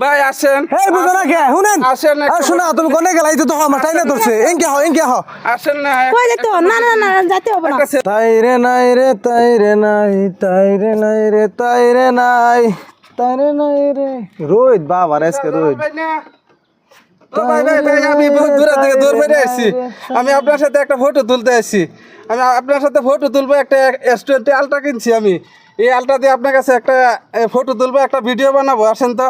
ভাই আসেন। এই বুঝো না কে শুনেন আসেন আর শোনা তুমি কোনে গেলাই তো আমার টাইনে ধরছে এনকে হ আসেন না। কই যেতে হবে? না না না যেতে হবে না। তাই রে নাই রে তাই রে নাই তাই রে নাই রে তাই রে নাই তাই রে নাই রে রোহিত বাবা আজকে রোহিত আমি বহুত দূর থেকে দূর বেড়ে আসছি। আমি আপনার সাথে একটা ফটো তুলতে আসছি। আমি আপনার সাথে ফটো তুলবো। একটা S20 আলট্রা কিনছি আমি। এই আলট্রা দিয়ে আপনার কাছে একটা ফটো তুলবো, একটা ভিডিও বানাবো। আসেন তো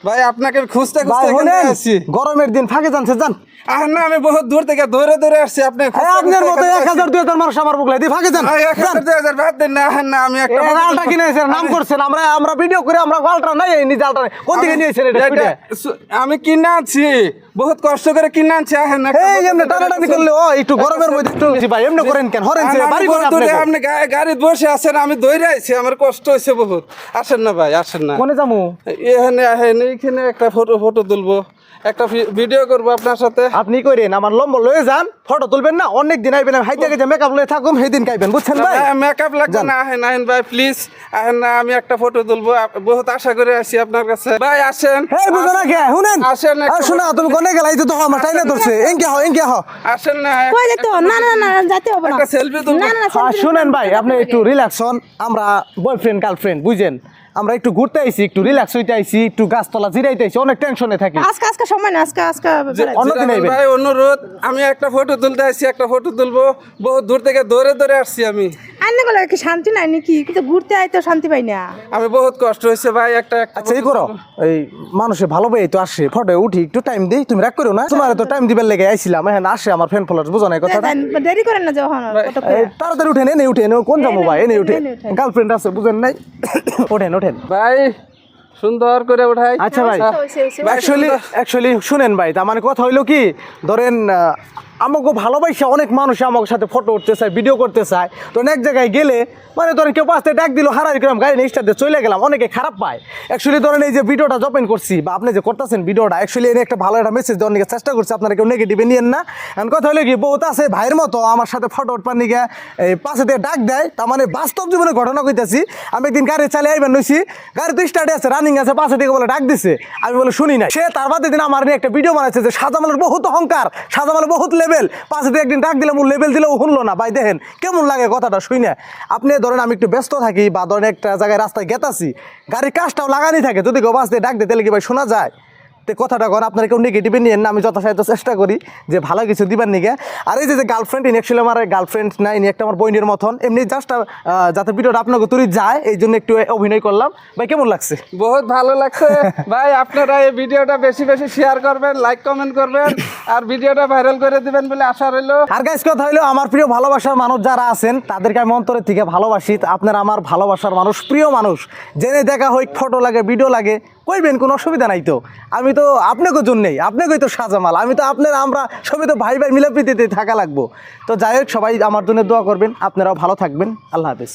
ভাই, আপনাকে খুঁজতে ভাই খুঁজতে এখানে শুনেন আসছি। গরমের দিন ফাঁকে জানছে জান আর না, আমি বহুত দূর থেকে দৌড়ে দৌড়ে আসছি। আপনি আপনার মতো 1000 2000 মানুষ আমার বুকলাই দিয়ে ফাঁকে যান 1000 বাদ দেন না। আর না, আমি একটা আলটা কিনেছেন নাম করছেন আমরা ভিডিও করে আমরা আলটা নাই নিজে আলটা কোন দিকে নিয়েছেন এটা আমি কিনে আনছি, বহুত কষ্ট করে কিনে আনছি। এই এমনি টানাটানি করলে ও একটু গরমের মধ্যে একটু ভাই এমনি করেন কেন হরেন বাড়ি করে আপনি গাড়িতে বসে আছেন, আমি দৌড়ে আইছি। আমার কষ্ট হয়েছে বহুত। আসেন না ভাই, আসেন না। কোনে যামু এখানে এইখানে একটা ফটো তুলবো, একটা ভিডিও করবো আপনার সাথে। আপনি করেন আমার লম্বা লয়ে যান ফটো তুলবেন না অনেক দিন আইবেন হাইতে গেছে মেকআপ লয়ে থাকুম সেই দিন খাইবেন বুঝছেন ভাই মেকআপ লাগবে না। আহেন ভাই প্লিজ, আহেন না। আমি একটা ফটো তুলবো, বহুত আশা করে আসি আপনার কাছে। ভাই আসেন। এই বুঝো না কে শুনেন আসেন আর শোনা তুমি কোনে গেলাই তো আমার টাইনে ধরছে এনকে হ আসেন না। কই যেতে হবে? না না না যেতে হবে না। একটা সেলফি তুলবো। না না শুনেন ভাই আপনি একটু রিল্যাক্স হন আমরা বয়ফ্রেন্ড গার্লফ্রেন্ড বুঝেন আমরা একটু ঘুরতে আইছি একটু রিল্যাক্স হইতে আইছি একটু গাছতলা জিরাইতে আইছি অনেক টেনশনে থাকি আজকে সময় না আজকে অন্যদিন আইবেন ভাই অনুরোধ, আমি একটা ফটো তুলতে আসছি, একটা ফটো তুলবো। বহুত দূর থেকে দৌড়ে দৌড়ে আসছি আমি। আইনে গেলে কি শান্তি নাই নাকি? কিন্তু ঘুরতে আইতো শান্তি পাই না। আমি বহুত কষ্ট হয়েছে ভাই। একটা আচ্ছা এই করো এই মানুষে ভালো ভাই তো আসে ফটো উঠি একটু টাইম দেই তুমি রাগ করো না তোমার তো টাইম দিবার লেগে আইছিলাম এখন আসে আমার ফ্রেন্ড ফলোয়ার্স বুঝো না এই কথাটা দেরি করেন না যখন তাড়াতাড়ি উঠেন এনে উঠেন কোন যাবো ভাই এনে উঠে গার্লফ্রেন্ড আছে বুঝেন নাই ওঠেন ভাই সুন্দর করে উঠাই। আচ্ছা ভাই হইছে। অ্যাকচুয়ালি শুনেন ভাই তার মানে কথা হইলো কি ধরেন আমাকে ভালোবাসা অনেক মানুষ আমার সাথে ফটো উঠতে চায় ভিডিও করতে চায় তো এক জায়গায় গেলে মানে ধরেন কেউ পাশে ডাক দিল হারাই গেলাম গাড়ি নিয়ে স্টার্ট চলে গেলাম অনেকে খারাপ পায় অ্যাকচুয়ালি ধরেন এই যে ভিডিওটা জপেন করছি বা আপনি যে করতেছেন ভিডিওটা অ্যাকচুয়ালি এনে একটা ভালো একটা মেসেজ দেওয়ার নিয়ে চেষ্টা করছি আপনারা কেউ নেগেটিভে নিয়েন না এখন কথা হলো কি বহুত আছে ভাইয়ের মতো আমার সাথে ফটো উঠবার নিয়ে এই পাশে দিয়ে ডাক দেয় তার মানে বাস্তব জীবনে ঘটনা কইতাছি আমি একদিন গাড়ি চালিয়ে আইবেন নইছি গাড়ি তো স্টার্টে আছে রানিং আছে পাশে দিকে বলে ডাক দিছে আমি বলে শুনি না সে তার বাদে দিন আমার নিয়ে একটা ভিডিও বানাচ্ছে যে সাজামালের বহুত অহংকার সাজামালের বহুত লেভেল পাশে দিয়ে একদিন ডাক দিলাম ও লেভেল দিলেও শুনলো না ভাই দেখেন কেমন লাগে কথাটা শুই না আপনি ধরেন আমি একটু ব্যস্ত থাকি বা ধরেন একটা জায়গায় রাস্তায় গেতাছি গাড়ির কাজটাও লাগানি থাকে যদি কেউ বাস দিয়ে ডাক দিতে কি ভাই শোনা যায় তো কথাটা কর আপনারা কেউ নেগেটিভে নিয়েন না আমি যথাসাধ্য চেষ্টা করি যে ভালো কিছু দিবার নিগে আর এই যে গার্লফ্রেন্ড ইনি অ্যাকচুয়ালি আমার গার্লফ্রেন্ড না ইনি একটা আমার বইনের মতন এমনি জাস্ট যাতে ভিডিওটা আপনাকে তুলি যায় এই জন্য একটু অভিনয় করলাম ভাই কেমন লাগছে বহুত ভালো লাগছে ভাই। আপনারা এই ভিডিওটা বেশি বেশি শেয়ার করবেন, লাইক কমেন্ট করবেন আর ভিডিওটা ভাইরাল করে দিবেন বলে আশা রইল। আর গাইস কথা হইলো আমার প্রিয় ভালোবাসার মানুষ যারা আছেন তাদেরকে আমি অন্তরের থেকে ভালোবাসি আপনারা আমার ভালোবাসার মানুষ প্রিয় মানুষ জেনে দেখা হোক ফটো লাগে ভিডিও লাগে কইবেন কোনো অসুবিধা নাই তো আমি তো আপনাকে জন্যই আপনাকেই তো সাজামাল আমি তো আপনারা আমরা সবাই তো ভাই ভাই মিলাপ্রীতিতে থাকা লাগবো তো যাই হোক সবাই আমার জন্য দোয়া করবেন আপনারাও ভালো থাকবেন আল্লাহ হাফেজ।